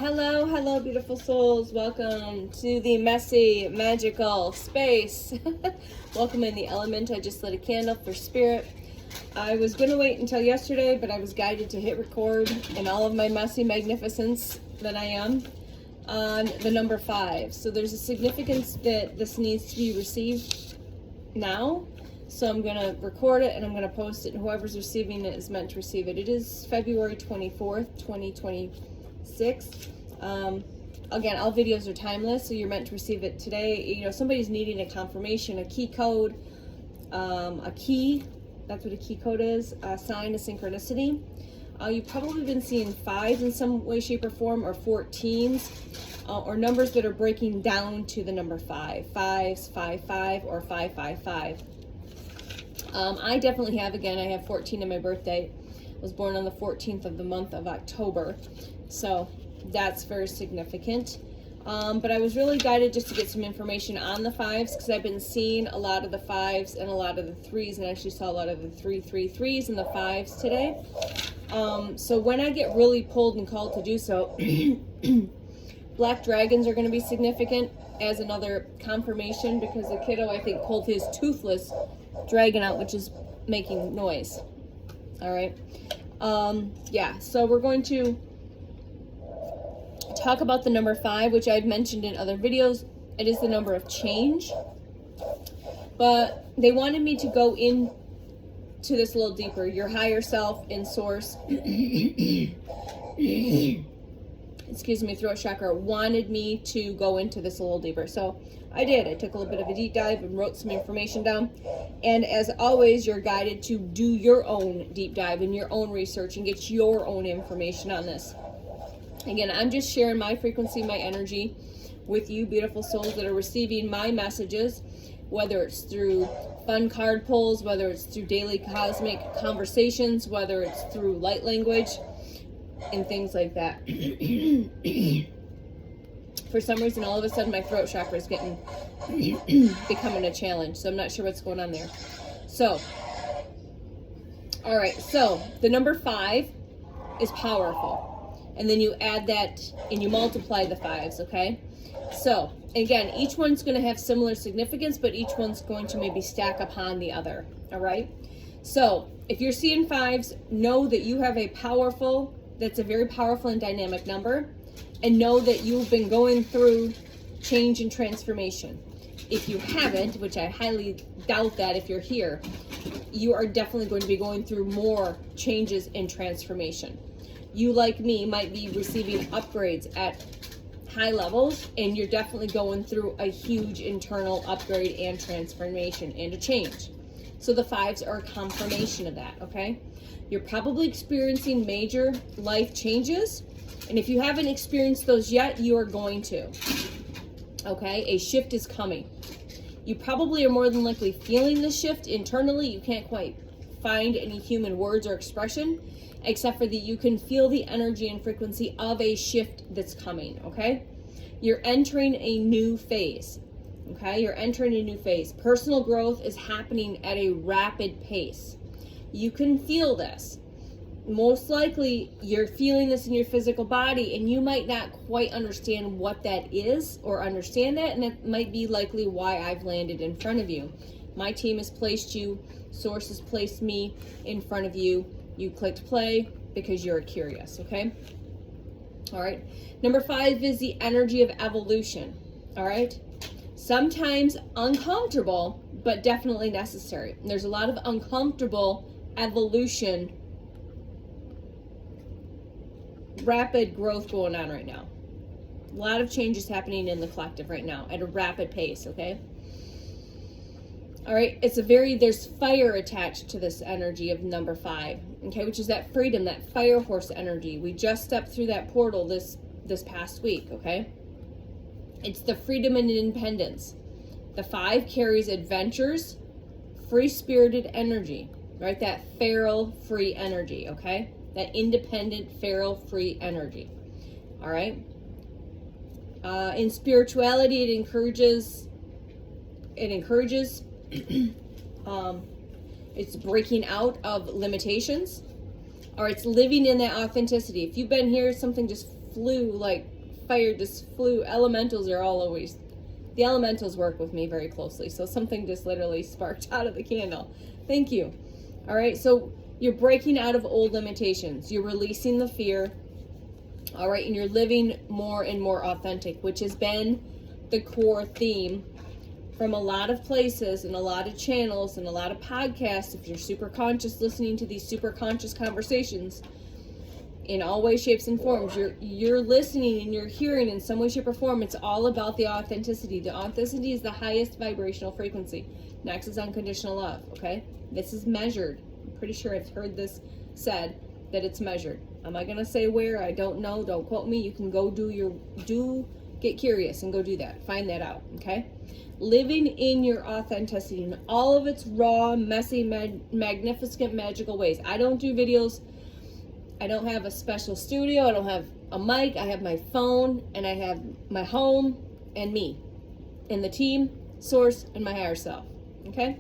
Hello, hello, beautiful souls. Welcome to the messy, magical space. Welcome in the element. I just lit a candle for spirit. I was going to wait until yesterday, but I was guided to hit record in all of my messy magnificence that I am on the number 5. So there's a significance that this needs to be received now. So I'm going to record it and I'm going to post it, and whoever's receiving it is meant to receive it. It is February 24th, 2026. Again, all videos are timeless, so you're meant to receive it today. You know, somebody's needing a confirmation, a key code, a key. That's what a key code is. A sign, a synchronicity. You've probably been seeing 5s in some way, shape, or form, or 14s, or numbers that are breaking down to the number 5. 5s, 5, 5, or 5, 5, 5. I definitely have. Again, I have 14 in my birthday. I was born on the 14th of the month of October. So that's very significant. But I was really guided just to get some information on the 5s, because I've been seeing a lot of the 5s and a lot of the 3s, and I actually saw a lot of the 3s and the 5s today. So when I get really pulled and called to do so, black dragons are going to be significant as another confirmation, because the kiddo, I think, pulled his toothless dragon out, which is making noise. All right. Yeah, so we're going to talk about the number 5, which I've mentioned in other videos. It is the number of change, but they wanted me to go into this a little deeper. Your higher self in source excuse me, throat chakra wanted me to go into this a little deeper, so I did. I took a little bit of a deep dive and wrote some information down, and as always, you're guided to do your own deep dive and your own research and get your own information on this. Again, I'm just sharing my frequency, my energy with you beautiful souls that are receiving my messages, whether it's through fun card pulls, whether it's through daily cosmic conversations, whether it's through light language and things like that. For some reason, all of a sudden, my throat chakra is getting becoming a challenge, so I'm not sure what's going on there. So, all right, so the number 5 is powerful. And then you add that and you multiply the 5s, okay? So, again, each one's going to have similar significance, but each one's going to maybe stack upon the other, all right? So, if you're seeing 5s, know that you have that's a very powerful and dynamic number, and know that you've been going through change and transformation. If you haven't, which I highly doubt that if you're here, you are definitely going to be going through more changes and transformation. You, like me, might be receiving upgrades at high levels, and you're definitely going through a huge internal upgrade and transformation and a change. So the 5s are a confirmation of that, okay? You're probably experiencing major life changes, and if you haven't experienced those yet, you are going to, okay? A shift is coming. You probably are more than likely feeling the shift internally. You can't quite find any human words or expression, except for that you can feel the energy and frequency of a shift that's coming, okay? You're entering a new phase, okay? You're entering a new phase. Personal growth is happening at a rapid pace. You can feel this. Most likely, you're feeling this in your physical body, and you might not quite understand what that is or understand that, and that might be likely why I've landed in front of you. My team has placed you, Source has placed me in front of you. You clicked play because you're curious, okay? All right. Number 5 is the energy of evolution, all right? Sometimes uncomfortable, but definitely necessary. And there's a lot of uncomfortable evolution, rapid growth going on right now. A lot of changes happening in the collective right now at a rapid pace, okay? All right, there's fire attached to this energy of number 5, okay, which is that freedom, that fire horse energy. We just stepped through that portal this past week, okay? It's the freedom and independence. The 5 carries adventures, free-spirited energy, right? That feral, free energy, okay? That independent, feral, free energy, all right? In spirituality, it encourages it's breaking out of limitations, or it's living in that authenticity. If you've been here, something just flew, like fire just flew. Elementals are all always, the elementals work with me very closely. So something just literally sparked out of the candle. Thank you. All right, so you're breaking out of old limitations. You're releasing the fear. All right, and you're living more and more authentic, which has been the core theme from a lot of places and a lot of channels and a lot of podcasts. If you're super conscious listening to these super conscious conversations in all ways, shapes, and forms, you're listening and you're hearing in some way, shape, or form. It's all about the authenticity. The authenticity is the highest vibrational frequency. Next is unconditional love, okay? This is measured. I'm pretty sure I've heard this said, that it's measured. Am I going to say where? I don't know. Don't quote me. You can go get curious and go do that. Find that out, okay? Living in your authenticity in all of its raw, messy, magnificent, magical ways. I don't do videos. I don't have a special studio. I don't have a mic. I have my phone, and I have my home and me and the team, source, and my higher self, okay?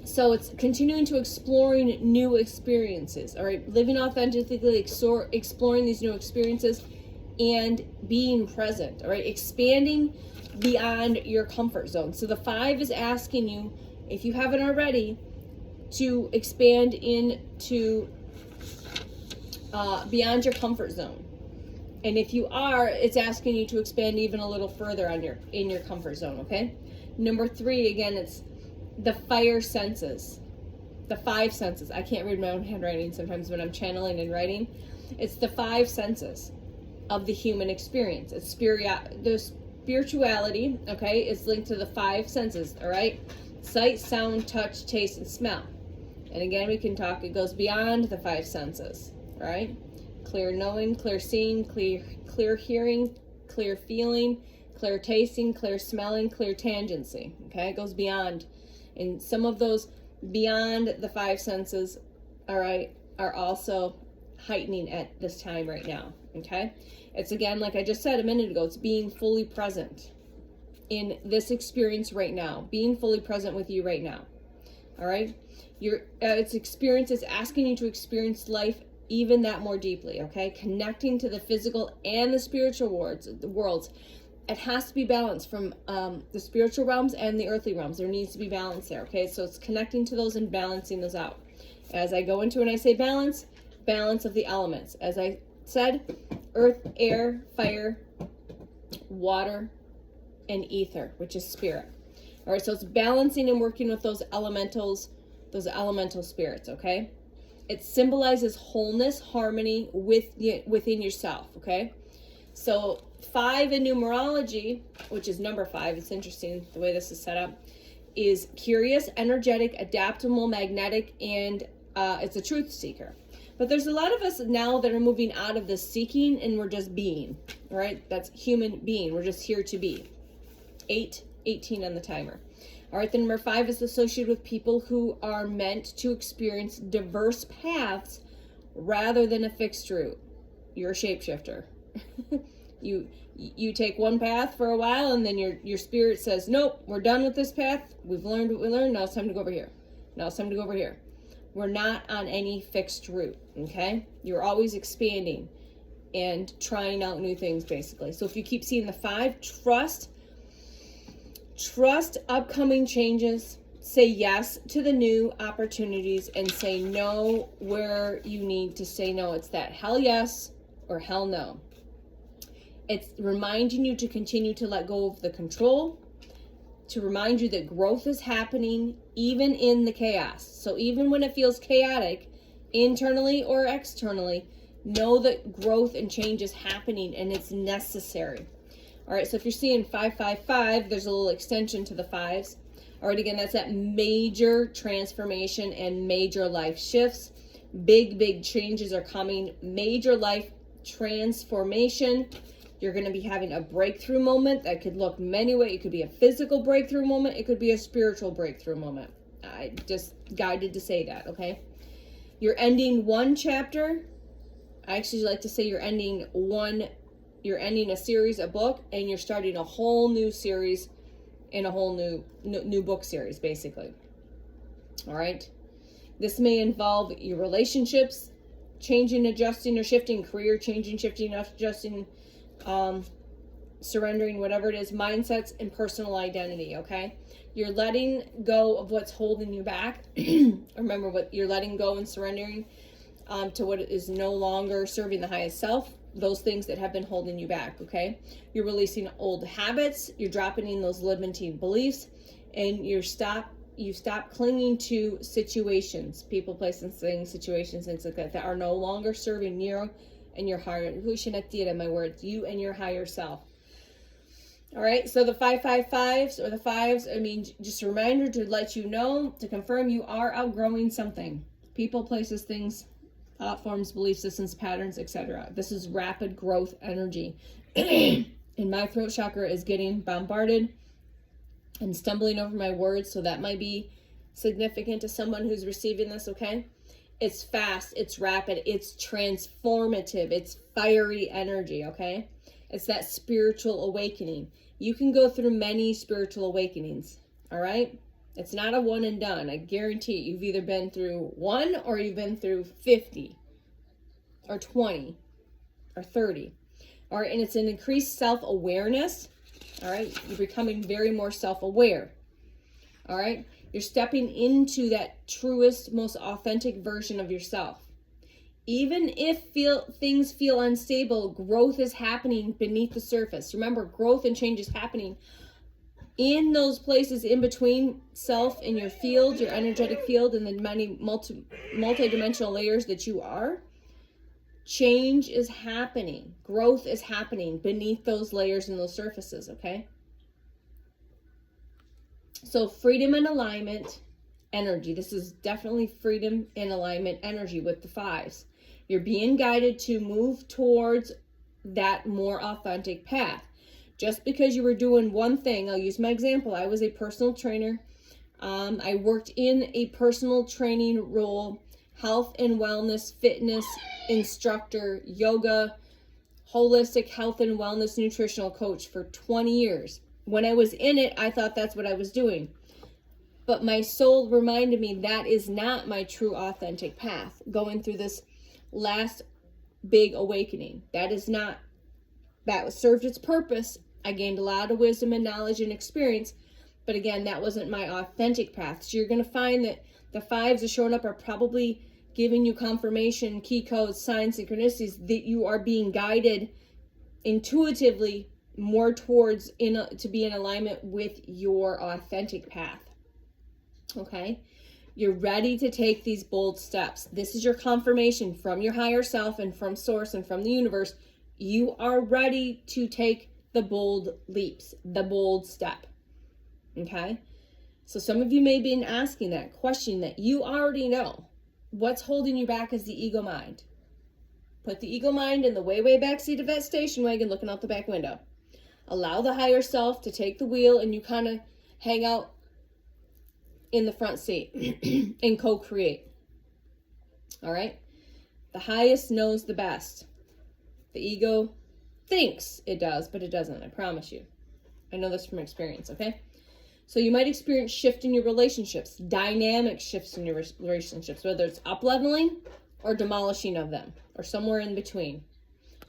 So it's continuing to exploring new experiences, all right? Living authentically, exploring these new experiences, and being present, all right? Expanding beyond your comfort zone. So the 5 is asking you, if you haven't already, to expand into beyond your comfort zone. And if you are, it's asking you to expand even a little further in your comfort zone, okay? Number 3, again, it's the fire senses, the 5 senses. I can't read my own handwriting sometimes when I'm channeling and writing. It's the 5 senses of the human experience. It's the spirituality, okay, is linked to the 5 senses, all right? Sight, sound, touch, taste, and smell. And again, we can talk, it goes beyond the 5 senses, all right? Clear knowing, clear seeing, clear hearing, clear feeling, clear tasting, clear smelling, clear tangency, okay? It goes beyond. And some of those beyond the 5 senses, all right, are also heightening at this time right now, okay? It's, again, like I just said a minute ago, it's being fully present in this experience right now, being fully present with you right now, all right? It's experience, it's asking you to experience life even that more deeply, okay? Connecting to the physical and the spiritual worlds. It has to be balanced from the spiritual realms and the earthly realms. There needs to be balance there, okay? So it's connecting to those and balancing those out. As I go into and I say balance of the elements. As I said, earth, air, fire, water, and ether, which is spirit. All right, so it's balancing and working with those elemental spirits, okay? It symbolizes wholeness, harmony within yourself, okay? So 5 in numerology, which is number 5, it's interesting the way this is set up, is curious, energetic, adaptable, magnetic, and it's a truth seeker. But there's a lot of us now that are moving out of the seeking and we're just being, right? That's human being. We're just here to be. 18 on the timer. All right, then number 5 is associated with people who are meant to experience diverse paths rather than a fixed route. You're a shapeshifter. You take one path for a while, and then your spirit says, nope, we're done with this path. We've learned what we learned. Now it's time to go over here. Now it's time to go over here. We're not on any fixed route, okay? You're always expanding and trying out new things, basically. So if you keep seeing the 5, trust upcoming changes, say yes to the new opportunities, and say no where you need to say no. It's that hell yes or hell no. It's reminding you to continue to let go of the control, to remind you that growth is happening even in the chaos. So even when it feels chaotic, internally or externally, know that growth and change is happening and it's necessary. All right, so if you're seeing 555, there's a little extension to the 5s. All right, again, that's that major transformation and major life shifts. Big changes are coming. Major life transformation. You're going to be having a breakthrough moment that could look many ways. It could be a physical breakthrough moment. It could be a spiritual breakthrough moment. I just guided to say that, okay? You're ending one chapter. I actually like to say you're ending a series, a book, and you're starting a whole new series in a whole new book series, basically. All right? This may involve your relationships, changing, adjusting, or shifting, career changing, shifting, adjusting, surrendering, whatever it is, mindsets and personal identity, okay? You're letting go of what's holding you back. Remember what you're letting go and surrendering to what is no longer serving the highest self, those things that have been holding you back, okay? You're releasing old habits, you're dropping in those limiting beliefs, and you stop clinging to situations, people, places, things, situations, things like that are no longer serving you and your higher, my words, you and your higher self. All right, so the 555s or the fives, I mean, just a reminder to let you know, to confirm you are outgrowing something. People, places, things, thought forms, belief systems, patterns, etc. This is rapid growth energy. And my throat chakra is getting bombarded and stumbling over my words, so that might be significant to someone who's receiving this, okay? It's fast, it's rapid, it's transformative, it's fiery energy, okay? It's that spiritual awakening. You can go through many spiritual awakenings, all right? It's not a one and done. I guarantee you've either been through one or you've been through 50 or 20 or 30. All right, and it's an increased self-awareness. All right, you're becoming very more self-aware. All right, you're stepping into that truest, most authentic version of yourself. Even if things feel unstable, growth is happening beneath the surface. Remember, growth and change is happening in those places in between self and your field, your energetic field, and the many multi-dimensional layers that you are. Change is happening. Growth is happening beneath those layers and those surfaces, okay? So freedom and alignment energy. This is definitely freedom and alignment energy with the fives. You're being guided to move towards that more authentic path. Just because you were doing one thing, I'll use my example. I was a personal trainer. I worked in a personal training role, health and wellness, fitness instructor, yoga, holistic health and wellness nutritional coach for 20 years. When I was in it, I thought that's what I was doing. But my soul reminded me that is not my true authentic path. Going through this last big awakening. That served its purpose. I gained a lot of wisdom and knowledge and experience. But again, that wasn't my authentic path. So you're going to find that the fives are showing up are probably giving you confirmation, key codes, signs, synchronicities that you are being guided intuitively more towards to be in alignment with your authentic path. Okay? You're ready to take these bold steps. This is your confirmation from your higher self and from source and from the universe. You are ready to take the bold leaps, the bold step. Okay? So some of you may be asking that question that you already know. What's holding you back is the ego mind. Put the ego mind in the way back seat of that station wagon looking out the back window. Allow the higher self to take the wheel and you kind of hang out in the front seat and co-create. All right? The highest knows the best. The ego thinks it does, but it doesn't. I promise you. I know this from experience, okay? So you might experience shift in your relationships, dynamic shifts in your relationships, whether it's up-leveling or demolishing of them, or somewhere in between.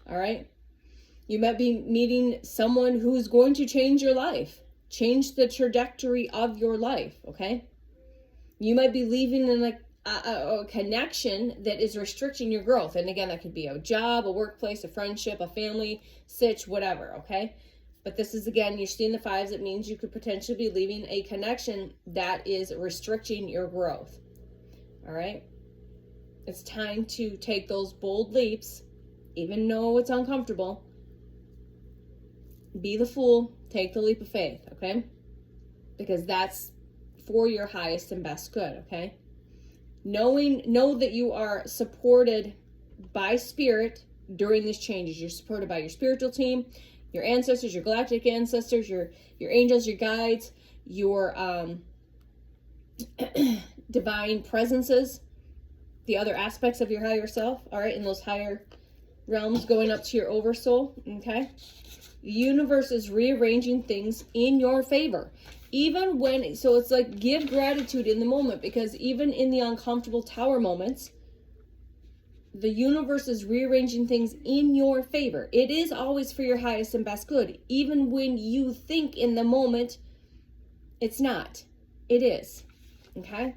All right? You might be meeting someone who's going to change your life, change the trajectory of your life, okay? You might be leaving in a connection that is restricting your growth. And again, that could be a job, a workplace, a friendship, a family, sitch, whatever, okay? But this is, again, you're seeing the fives. It means you could potentially be leaving a connection that is restricting your growth, all right? It's time to take those bold leaps, even though it's uncomfortable. Be the fool, take the leap of faith, okay? Because that's for your highest and best good, okay? Know that you are supported by spirit during these changes. You're supported by your spiritual team, your ancestors, your galactic ancestors, your angels, your guides, your divine presences, the other aspects of your higher self, all right, in those higher realms going up to your oversoul, okay? The universe is rearranging things in your favor. Even when, so it's like give gratitude in the moment, because even in the uncomfortable tower moments, the universe is rearranging things in your favor. It is always for your highest and best good. Even when you think in the moment it's not. It is. Okay?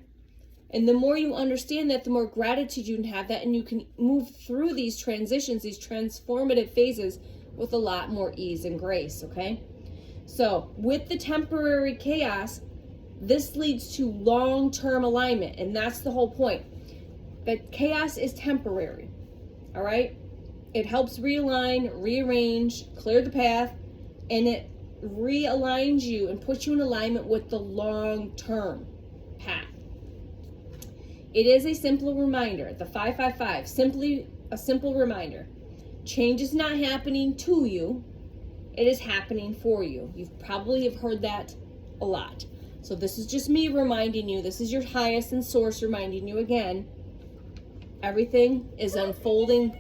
And the more you understand that, the more gratitude you can have that, and you can move through these transitions, these transformative phases with a lot more ease and grace, okay? So with the temporary chaos, this leads to long-term alignment, and that's the whole point. But chaos is temporary, all right? It helps realign, rearrange, clear the path, and it realigns you and puts you in alignment with the long-term path. It is a simple reminder, the 555, simply a simple reminder. Change is not happening to you, it is happening for you. You probably have heard that a lot. So this is just me reminding you, this is your highest and source reminding you again, everything is unfolding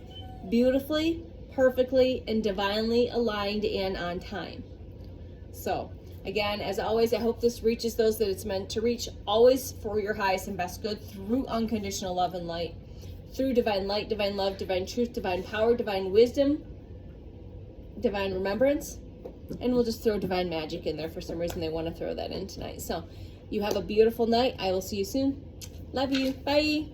beautifully, perfectly, and divinely aligned and on time. So, again, as always, I hope this reaches those that it's meant to reach, always for your highest and best good, through unconditional love and light, through divine light, divine love, divine truth, divine power, divine wisdom, divine remembrance, and we'll just throw divine magic in there. For some reason they want to throw that in tonight. So, you have a beautiful night. I will see you soon. Love you. Bye.